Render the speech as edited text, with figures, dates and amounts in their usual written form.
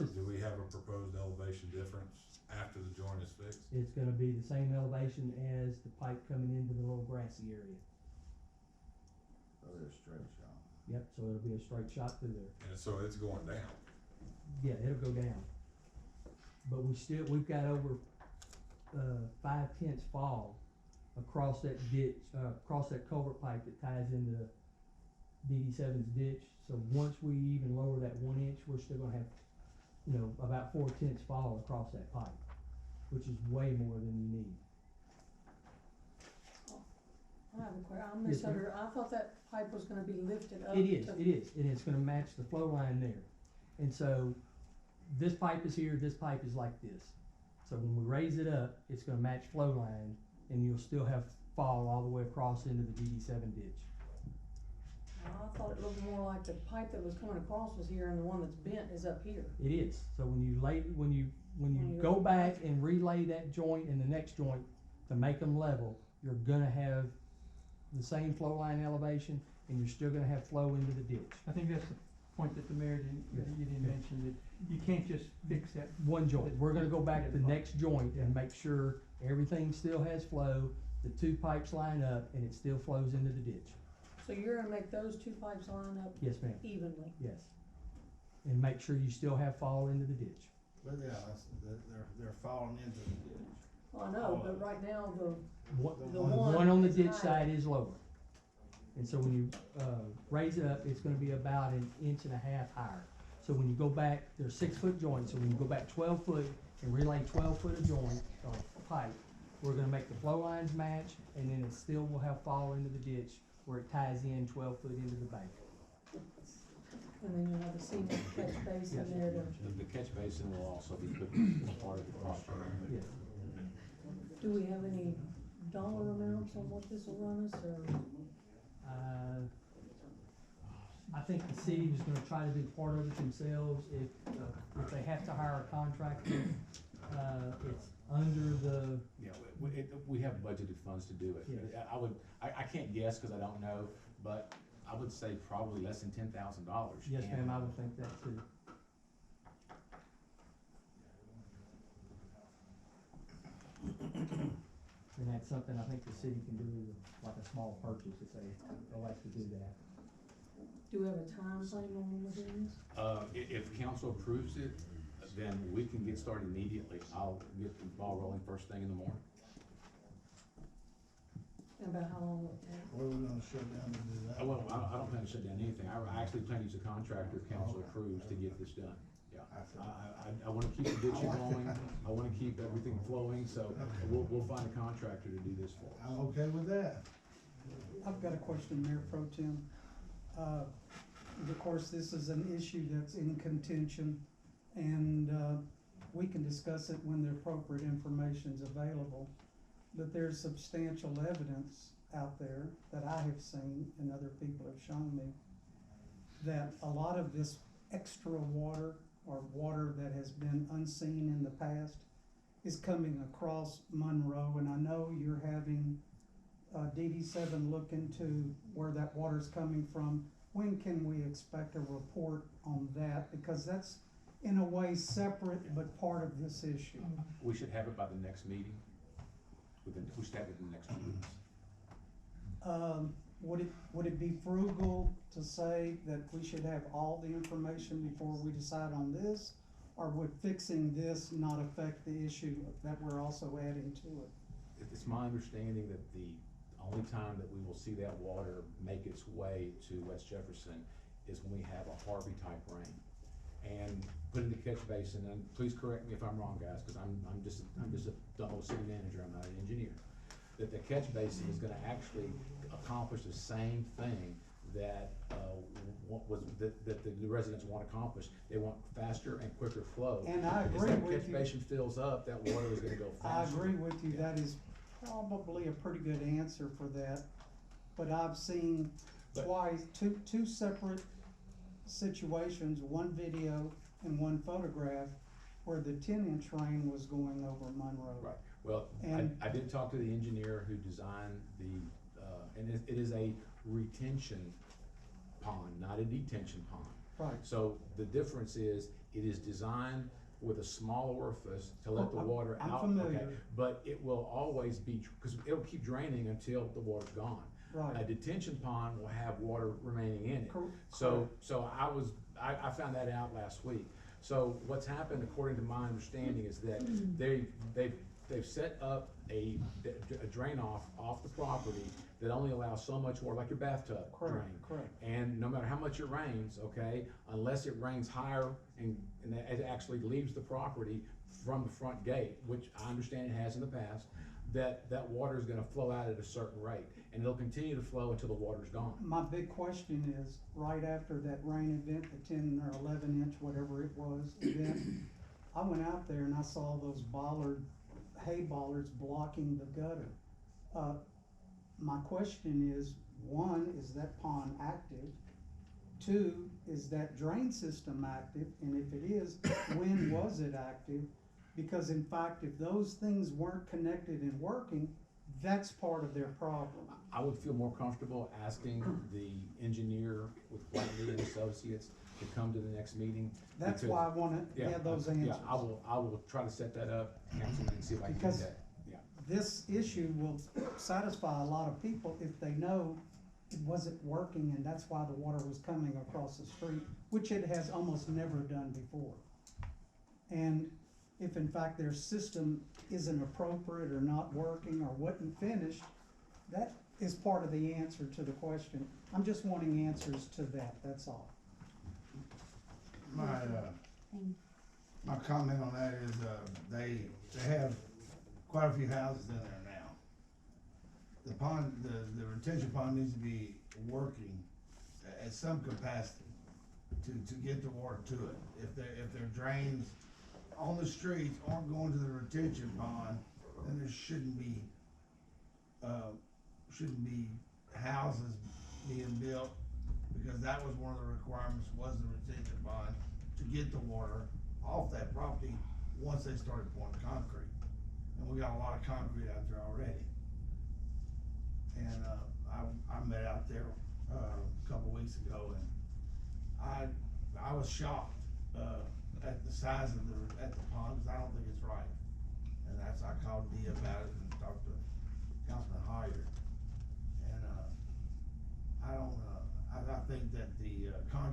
do we have a proposed elevation difference after the joint is fixed? It's gonna be the same elevation as the pipe coming into the little grassy area. So there's straight shot. Yep, so it'll be a straight shot through there. And so it's going down. Yeah, it'll go down. But we've got over, 5/10 fall across that ditch, across that culvert pipe that ties into DD7's ditch. So once we even lower that 1 inch, we're still gonna have, about 4/10 fall across that pipe, which is way more than you need. I have a question, I Yes, ma'am. misunderstood, I thought that pipe was gonna be lifted up. It is, and it's gonna match the flow line there. And so, this pipe is here, this pipe is like this. So when we raise it up, it's gonna match flow line, and you'll still have fall all the way across into the DD7 ditch. I thought it looked more like the pipe that was coming across was here and the one that's bent is up here. It is, so when you you- go back and relay that joint and the next joint to make them level, you're gonna have the same flow line elevation, and you're still gonna have flow into the ditch. I think that's the point that the mayor didn't, you didn't mention, that you can't just fix that. One joint, we're gonna go back to the next joint and make sure everything still has flow, the two pipes line up, and it still flows into the ditch. So you're gonna make those two pipes line up Yes, ma'am, evenly? yes. And make sure you still have fall into the ditch. But yeah, they're falling into the ditch. Well, I know, but right now, the The one one on the is ditch higher. side is lower. And so when you, raise it up, it's gonna be about 1.5 inches higher. So when you go back, they're 6-foot joints, so when you go back 12 foot and relay 12 foot of joint, or pipe, we're gonna make the flow lines match, and then it still will have fall into the ditch where it ties in 12 foot into the bank. and then you'll have a cement catch basin Yes. there to, The catch basin will also be put as part of the project. Yes. do we have any dollar amounts on what this will run us, or? I think the city was gonna try to do part of it themselves. If they have to hire a contractor, it's under the, Yeah, we have budgeted funds to do it. Yes. I can't guess, cause I don't know, but I would say probably less than $10,000. yes, ma'am, I would think that too. And that's something I think the city can do, like a small purchase, if they like to do that. Do we have a time frame on when we're doing this? If council approves it, then we can get started immediately. I'll get the ball rolling first thing in the morning. And about how long will it take? Where are we gonna shut down to do that? Well, I don't plan to shut down anything. I actually plan to use a contractor if council approves to get this done. Yeah, I wanna keep the ditching going, I wanna keep everything flowing, so we'll find a contractor to do this for us. I'm okay with that. I've got a question, Mayor Pro Tem. Of course, this is an issue that's in contention, and, we can discuss it when the appropriate information's available. But there's substantial evidence out there that I have seen and other people have shown me that a lot of this extra water or water that has been unseen in the past is coming across Monroe, and I know you're having DD7 look into where that water's coming from. When can we expect a report on that? Because that's in a way separate but part of this issue. We should have it by the next meeting. We should have it in the next 2 weeks. Would it be frugal to say that we should have all the information before we decide on this? Or would fixing this not affect the issue that we're also adding to it? It's my understanding that the only time that we will see that water make its way to West Jefferson is when we have a Harvey type rain. And put in the catch basin, and please correct me if I'm wrong, guys, cause I'm just a dull city manager, I'm not an engineer. That the catch basin is gonna actually accomplish the same thing that, that the residents want accomplished. They want faster and quicker flow. And I As agree that with catch you. basin fills up, that water is gonna go I faster. agree with you, that is probably a pretty good answer for that. But I've seen But- two separate situations, one video and one photograph, where the 10-inch rain was going over Monroe. Right, well, And- I did talk to the engineer who designed the, and it is a retention pond, not a detention pond. Right. So the difference is, It is designed with a small orifice to let the Oh, water I'm out. familiar. Okay, but it will always be, because it'll keep draining until the water's gone. A Right. detention pond will have water remaining in it. Cor- So I found that out last week. So what's happened, according to my understanding, is that they've set up a drain off the property that only allows so much water, like your bathtub drain. Correct. And no matter how much it rains, okay, unless it rains higher and it actually leaves the property from the front gate, which I understand it has in the past, that water is gonna flow out at a certain rate, and it'll continue to flow until the water's gone. My big question is, right after that rain event, the 10 or 11 inch, whatever it was, event, I went out there and I saw those hay bollards blocking the gutter. My question is, one, is that pond active? Two, is that drain system active? And if it is, when was it active? Because in fact, if those things weren't connected and working, that's part of their problem. I would feel more comfortable asking the engineer with Whiteley and Associates to come to the next meeting. That's because- why I wanna Yeah, have those answers. Yeah, I will try to set that up, Councilman, and see if I can do Because- that, yeah. This issue will satisfy a lot of people if they know it wasn't working and that's why the water was coming across the street, which it has almost never done before. And if in fact their system isn't appropriate or not working or wasn't finished, that is part of the answer to the question. I'm just wanting answers to that, that's all. My comment on that is, they have quite a few houses in there now. The pond, the retention pond needs to be working at some capacity to get the water to it. If their drains on the streets aren't going to the retention pond, then there shouldn't be houses being built, because that was one of the requirements, was the retention pond, to get the water off that property once they started pouring concrete. And we got a lot of concrete out there already. And, I met out there, a couple weeks ago, and I was shocked, at the size of the pond, cause I don't think it's right. And I called Dee about it and talked to Councilman Hoyer. And, I think that the, contract